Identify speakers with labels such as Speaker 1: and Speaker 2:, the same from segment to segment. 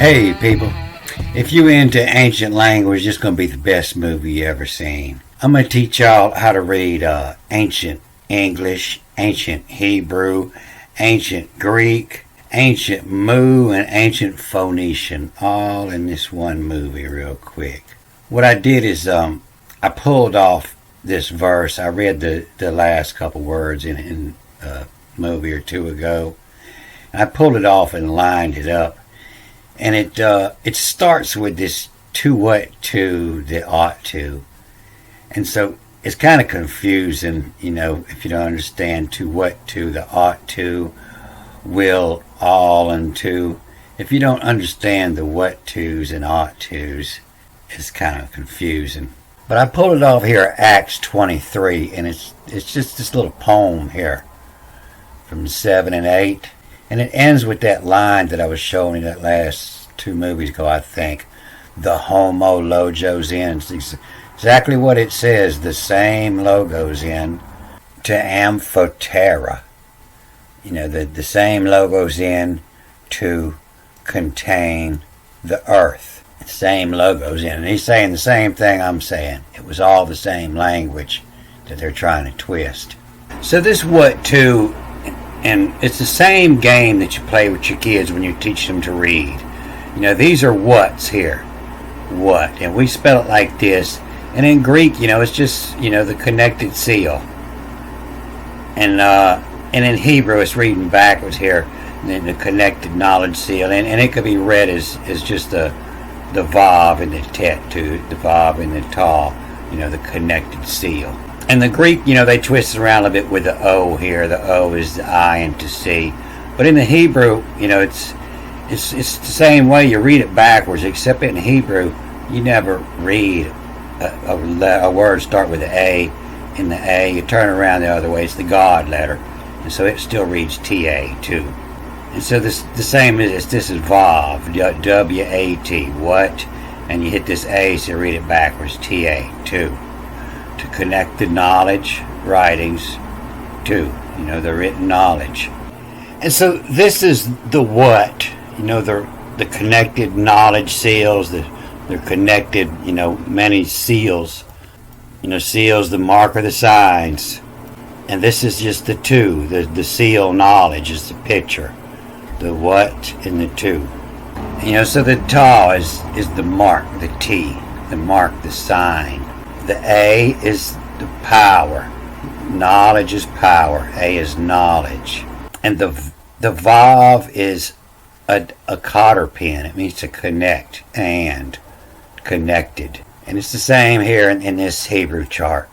Speaker 1: Hey people, if you into ancient language, this is going to be the best movie you ever seen. I'm going to teach y'all how to read ancient English, ancient Hebrew, ancient Greek, ancient Mu, and ancient Phoenician, all in this one movie real quick. What I did is I pulled off this verse. I read the last couple words in a movie or two ago. I pulled it off and lined it up. And it starts with this to what to the ought to. And so it's kind of confusing, if you don't understand to what to the ought to, will, all, and to. If you don't understand the what to's and ought to's, it's kind of confusing. But I pulled it off here, Acts 23, and it's just this little poem here from 7 and 8. And it ends with that line that I was showing you that last 2 movies ago, I think. The homo logos in. It's exactly what it says. The same logos in to amphotera. The same logos in to contain the earth. The same logos in. And he's saying the same thing I'm saying. It was all the same language that they're trying to twist. So this what to... And it's the same game that you play with your kids when you teach them to read. These are what's here. What. And we spell it like this. And in Greek, it's just, the connected seal. And in Hebrew, it's reading backwards here. And then the connected knowledge seal. And it could be read as just the vav and the tet to the vav and the ta. The connected seal. And the Greek, they twist it around a bit with the O here. The O is the I and to see. But in the Hebrew, it's the same way. You read it backwards, except in Hebrew, you never read a word start with an A. In the A, you turn around the other way. It's the God letter. And so it still reads T-A, too. And so this is Vav, W-A-T, what? And you hit this A, so you read it backwards, T-A, too. To connect the knowledge, writings, to, the written knowledge. And so this is the what, the connected knowledge seals, the connected, many seals, seals, the mark of the signs. And this is just the two, the seal knowledge is the picture, the what and the two. So the ta is the mark, the T, the mark, the sign. The A is the power. Knowledge is power. A is knowledge. And the Vav is a cotter pin. It means to connect and connected. And it's the same here in this Hebrew chart.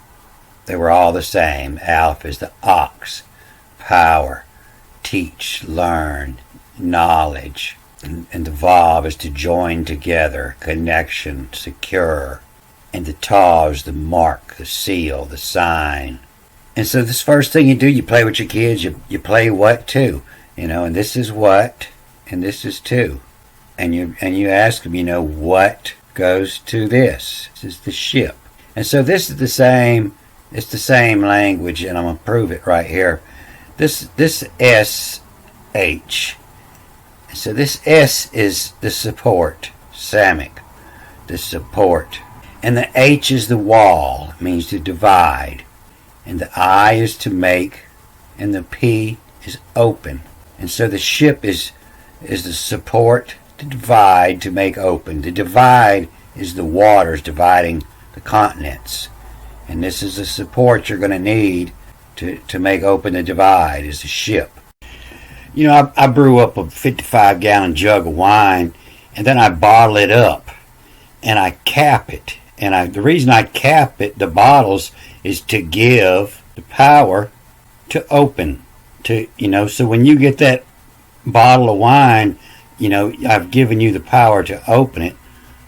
Speaker 1: They were all the same. Aleph is the ox. Power. Teach. Learn. Knowledge. And the Vav is to join together. Connection. Secure. And the ta is the mark, the seal, the sign. And so this first thing you do, you play with your kids, you play what to, and this is what, and this is to. And you ask them, what goes to this? This is the ship. And so this is the same, it's the same language, and I'm going to prove it right here. This S-H. So this S is the support, Samic, the support. And the H is the wall, it means to divide. And the I is to make, and the P is open. And so the ship is the support, to divide, to make open. The divide is the waters dividing the continents. And this is the support you're going to need to make open the divide, is the ship. I brew up a 55-gallon jug of wine, and then I bottle it up, and I cap it. And the reason I cap it, the bottles, is to give the power to open. So when you get that bottle of wine, I've given you the power to open it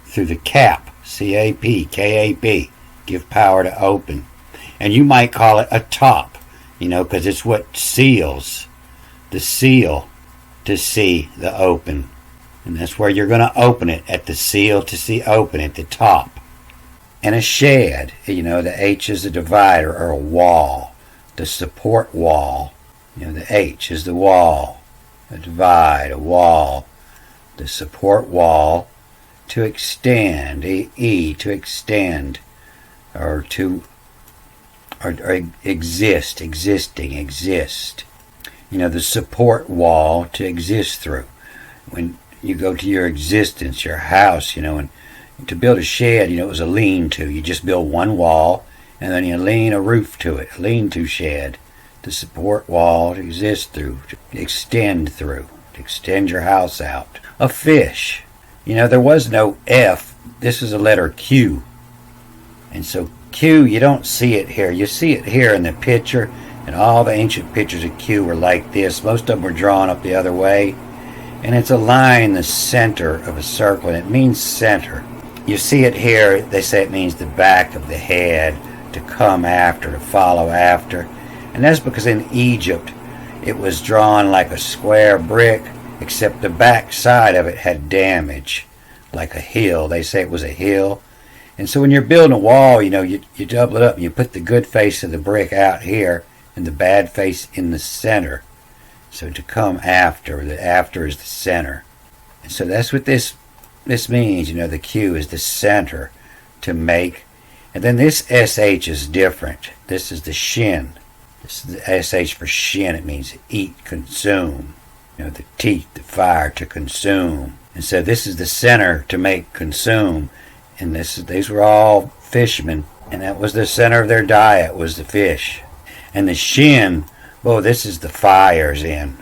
Speaker 1: through the cap, C-A-P, K-A-P, give power to open. And you might call it a top, because it's what seals, the seal to see the open. And that's where you're going to open it, at the seal to see open, at the top. And a shed, the H is a divider or a wall, the support wall. The H is the wall, a divide, a wall. the support wall, to extend, to extend, or to or exist, existing, exist. The support wall to exist through. When you go to your existence, your house, and to build a shed, it was a lean-to. You just build one wall, and then you lean a roof to it, a lean-to shed. The support wall to exist through, to extend through, to extend your house out. A fish. There was no F. This is a letter Q. And so Q, you don't see it here. You see it here in the picture, and all the ancient pictures of Q were like this. Most of them were drawn up the other way. And it's a line in the center of a circle, and it means center. You see it here, they say it means the back of the head, to come after, to follow after. And that's because in Egypt, it was drawn like a square brick, except the back side of it had damage, like a hill. They say it was a hill. And so when you're building a wall, you double it up, and you put the good face of the brick out here, and the bad face in the center. So to come after, the after is the center. And so that's what this means. The Q is the center, to make. And then this SH is different. This is the shin. This is the SH for shin. It means eat, consume. The teeth, the fire, to consume. And so this is the center, to make, consume. And these were all fishermen. And that was the center of their diet, was the fish. And the shin, this is the fires in.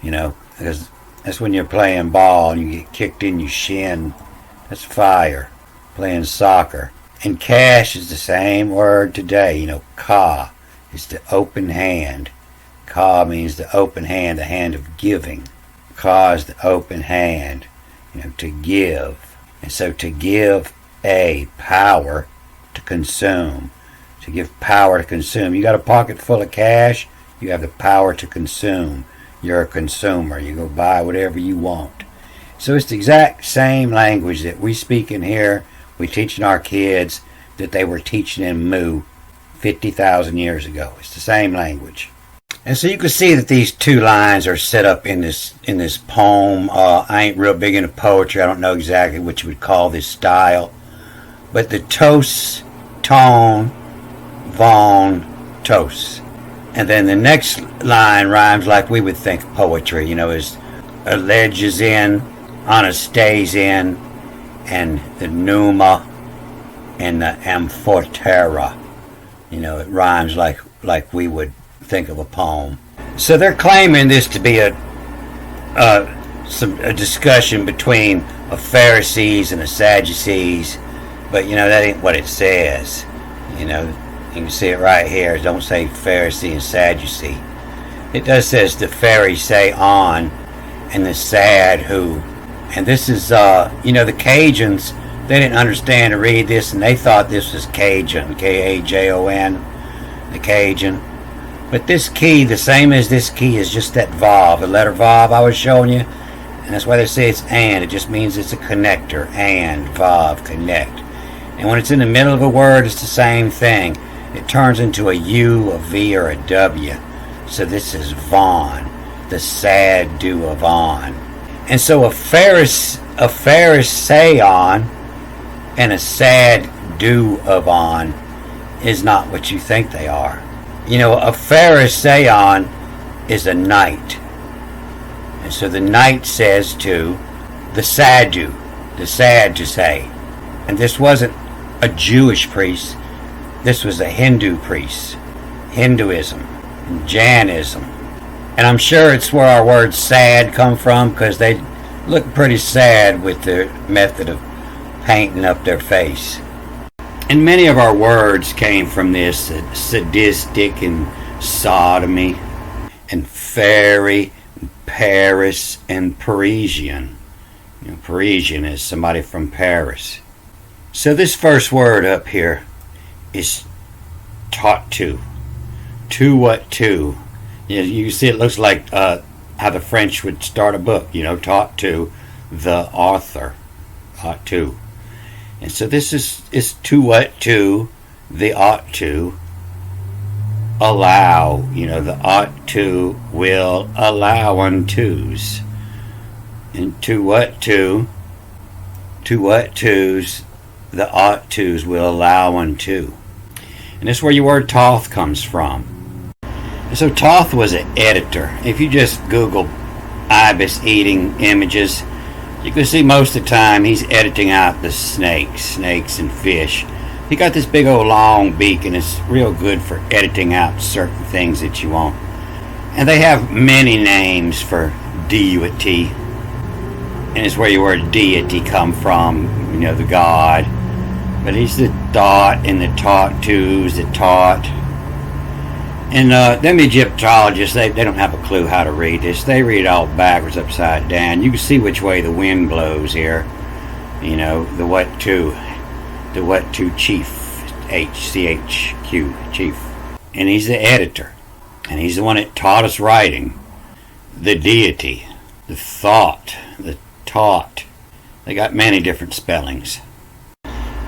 Speaker 1: Because that's when you're playing ball and you get kicked in your shin. That's fire. Playing soccer. And cash is the same word today. Ka is the open hand. Ka means the open hand, the hand of giving. Ka is the open hand, to give. And so to give power to consume. To give power to consume. You got a pocket full of cash, you have the power to consume. You're a consumer. You go buy whatever you want. So it's the exact same language that we speak in here. We teaching our kids that they were teaching in Mu 50,000 years ago. It's the same language. And so you can see that these two lines are set up in this poem. I ain't real big into poetry. I don't know exactly what you would call this style. But the tos, tone, von, tos. And then the next line rhymes like we would think poetry, is a ledge is in, on a stays in, and the pneuma and the amphotera. It rhymes like we would think of a poem. So they're claiming this to be a discussion between a Pharisees and a Sadducees, but that ain't what it says. You can see it right here. It don't say Pharisee and Sadducee. It does says the Pharisee on and the sad who. And this is the Cajuns, they didn't understand to read this, and they thought this was Cajun, Kajon, the Cajun. But this key, the same as this key, is just that vav, the letter vav I was showing you. And that's why they say it's and. It just means it's a connector. And, vav, connect. And when it's in the middle of a word, it's the same thing. It turns into a U, a V, or a W. So this is Vaughn, the sad do of on. And so a Phariseon and a sad do of on is not what you think they are. A Phariseon is a knight. And so the knight says to the saddu, the sad to say. And this wasn't a Jewish priest. This was a Hindu priest. Hinduism and Jainism. And I'm sure it's where our word sad come from, because they look pretty sad with their method of painting up their face. And many of our words came from this, sadistic and sodomy, and fairy, Paris, and Parisian. Parisian is somebody from Paris. So this first word up here is taught to. To what to? You can see it looks like how the French would start a book, taught to the author. Ought to. And so this is to what to, the ought to, allow, the ought to will allow unto's. And to what twos, the ought tos will allow unto. And that's where your word Toth comes from. And so Toth was an editor. If you just Google ibis eating images, you can see most of the time he's editing out the snakes and fish. He got this big old long beak, and it's real good for editing out certain things that you want. And they have many names for deity, and it's where your word deity come from, the God. But he's the thought and the taught twos, the taught. And them Egyptologists, they don't have a clue how to read this. They read it all backwards, upside down. You can see which way the wind blows here. The what to chief, H-C-H-Q, chief. And he's the editor. And he's the one that taught us writing. The deity, the thought, the taught. They got many different spellings.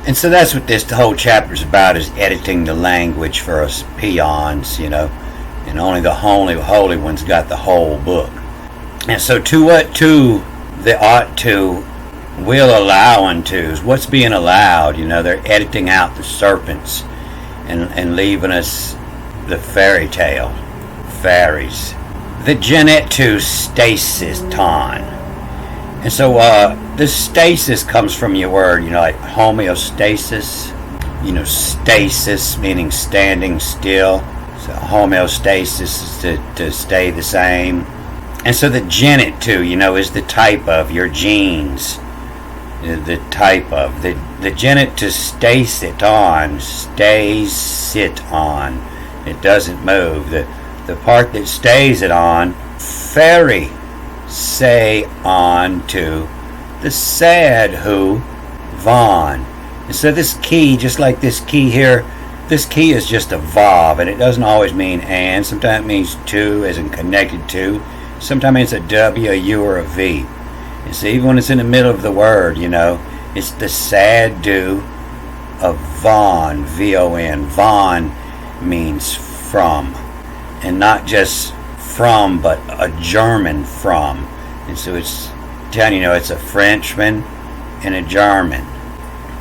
Speaker 1: And so that's what the whole chapter is about, is editing the language for us peons, and only the holy ones got the whole book. And so to what to the ought to will allow unto. What's being allowed? They're editing out the serpents and leaving us the fairy tale, fairies. The genetu stasis ton. And so this stasis comes from your word, like homeostasis. Stasis meaning standing still. So homeostasis is to stay the same. And so the genitu, is the type of your genes. The type of. The genitu stasit on, stays sit on. It doesn't move. The part that stays it on, fairy. Say on to the sad who Vaughn. And so this key, just like this key here, this key is just a vav, and it doesn't always mean and. Sometimes it means to, as in connected to. Sometimes it's a W, a U, or a V. And so even when it's in the middle of the word, it's the sad do of Vaughn, V-O-N. Vaughn means from, and not just from, but a German from. And so it's telling it's a Frenchman and a German.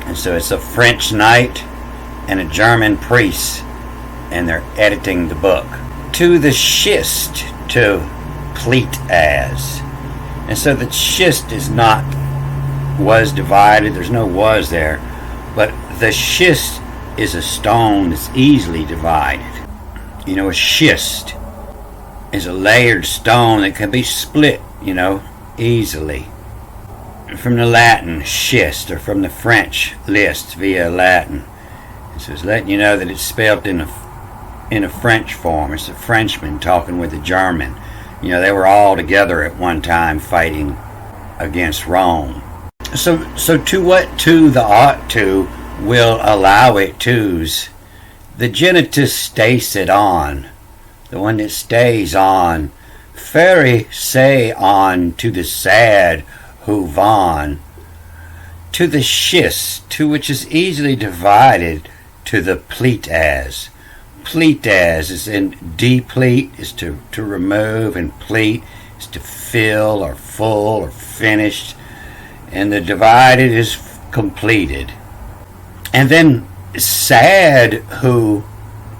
Speaker 1: And so it's a French knight and a German priest, and they're editing the book. To the schist, to pleat as. And so the schist is not was divided, there's no was there, but the schist is a stone that's easily divided. A schist is a layered stone that can be split, easily. From the Latin, schist, or from the French, list, via Latin. So it's letting you know that it's spelled in a French form. It's a Frenchman talking with a German. They were all together at one time fighting against Rome. So to what to the ought to will allow it to's. The genitus stays it on. The one that stays on. Fairy say on to the sad who Vaughn. To the schist, to which is easily divided, to the pleat as. Pleat as is in deplete, is to remove, and pleat is to fill or full or finished. And the divided is completed. And then sad who,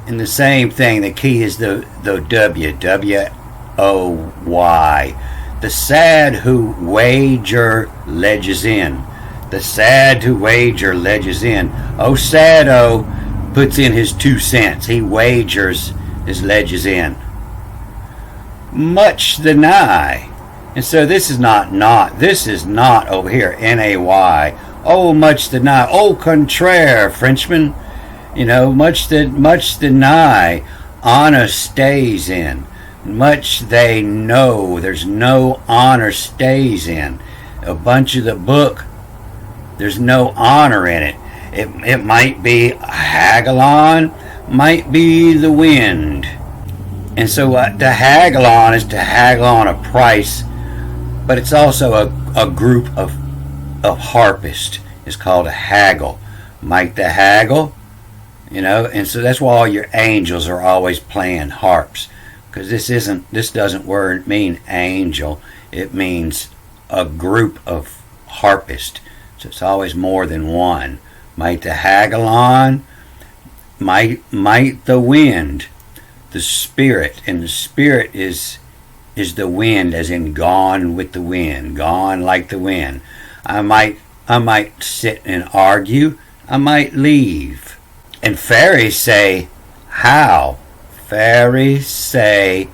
Speaker 1: in the same thing, the key is the W, W-O-Y. The sad who wager ledges in. The sad who wager ledges in. Oh, sad-o puts in his 2 cents. He wagers his ledges in. Much the nigh. And so this is not. This is not over here, N-A-Y. Oh, much the nigh. Au contraire, Frenchman. Much the nigh. Honor stays in. Much they know. There's no honor stays in. A bunch of the book, there's no honor in it. It might be Hagalon, might be the wind. And so to haggle on is to haggle on a price, but it's also a group of harpists. It's called a haggle. Mike the haggle, and so that's why all your angels are always playing harps, because this doesn't mean angel. It means a group of harpists. So it's always more than one. Might the Hagalon, might the wind, the spirit, and the spirit is the wind, as in gone with the wind, gone like the wind. I might sit and argue. I might leave. And fairies say, how? Fairies say,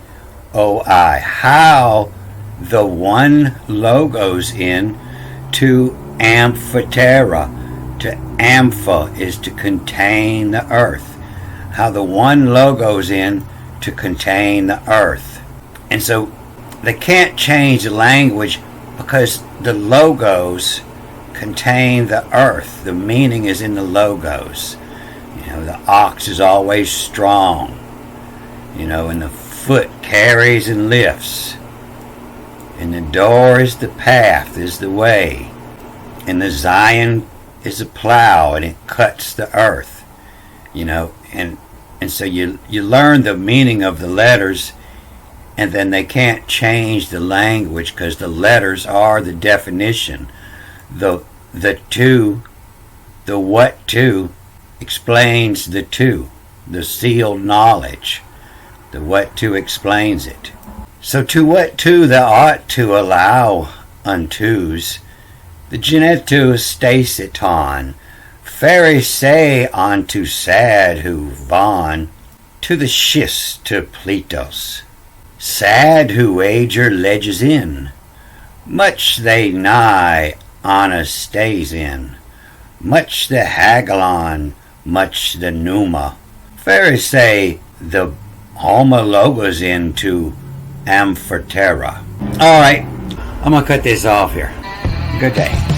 Speaker 1: oh I, how the one logos in to Amphiterra. To ampha is to contain the earth. How the one logos in to contain the earth. And so they can't change the language because the logos contain the earth. The meaning is in the logos. The ox is always strong. And the foot carries and lifts. And the door is the path, is the way. And the Zion is a plow, and it cuts the earth. And so you learn the meaning of the letters, and then they can't change the language because the letters are the definition. The two, the what to, explains the two, the sealed knowledge. The what to explains it. So to what to thou ought to allow untos, the genetus staceton, fairies say unto sad who von, to the schist to Pletos, sad who wager ledges in, much they nigh honest stays in, much the Hagalon, much the Numa. Fairies say the homologos into Amphiterra. Alright, I'm going to cut this off here. Good day.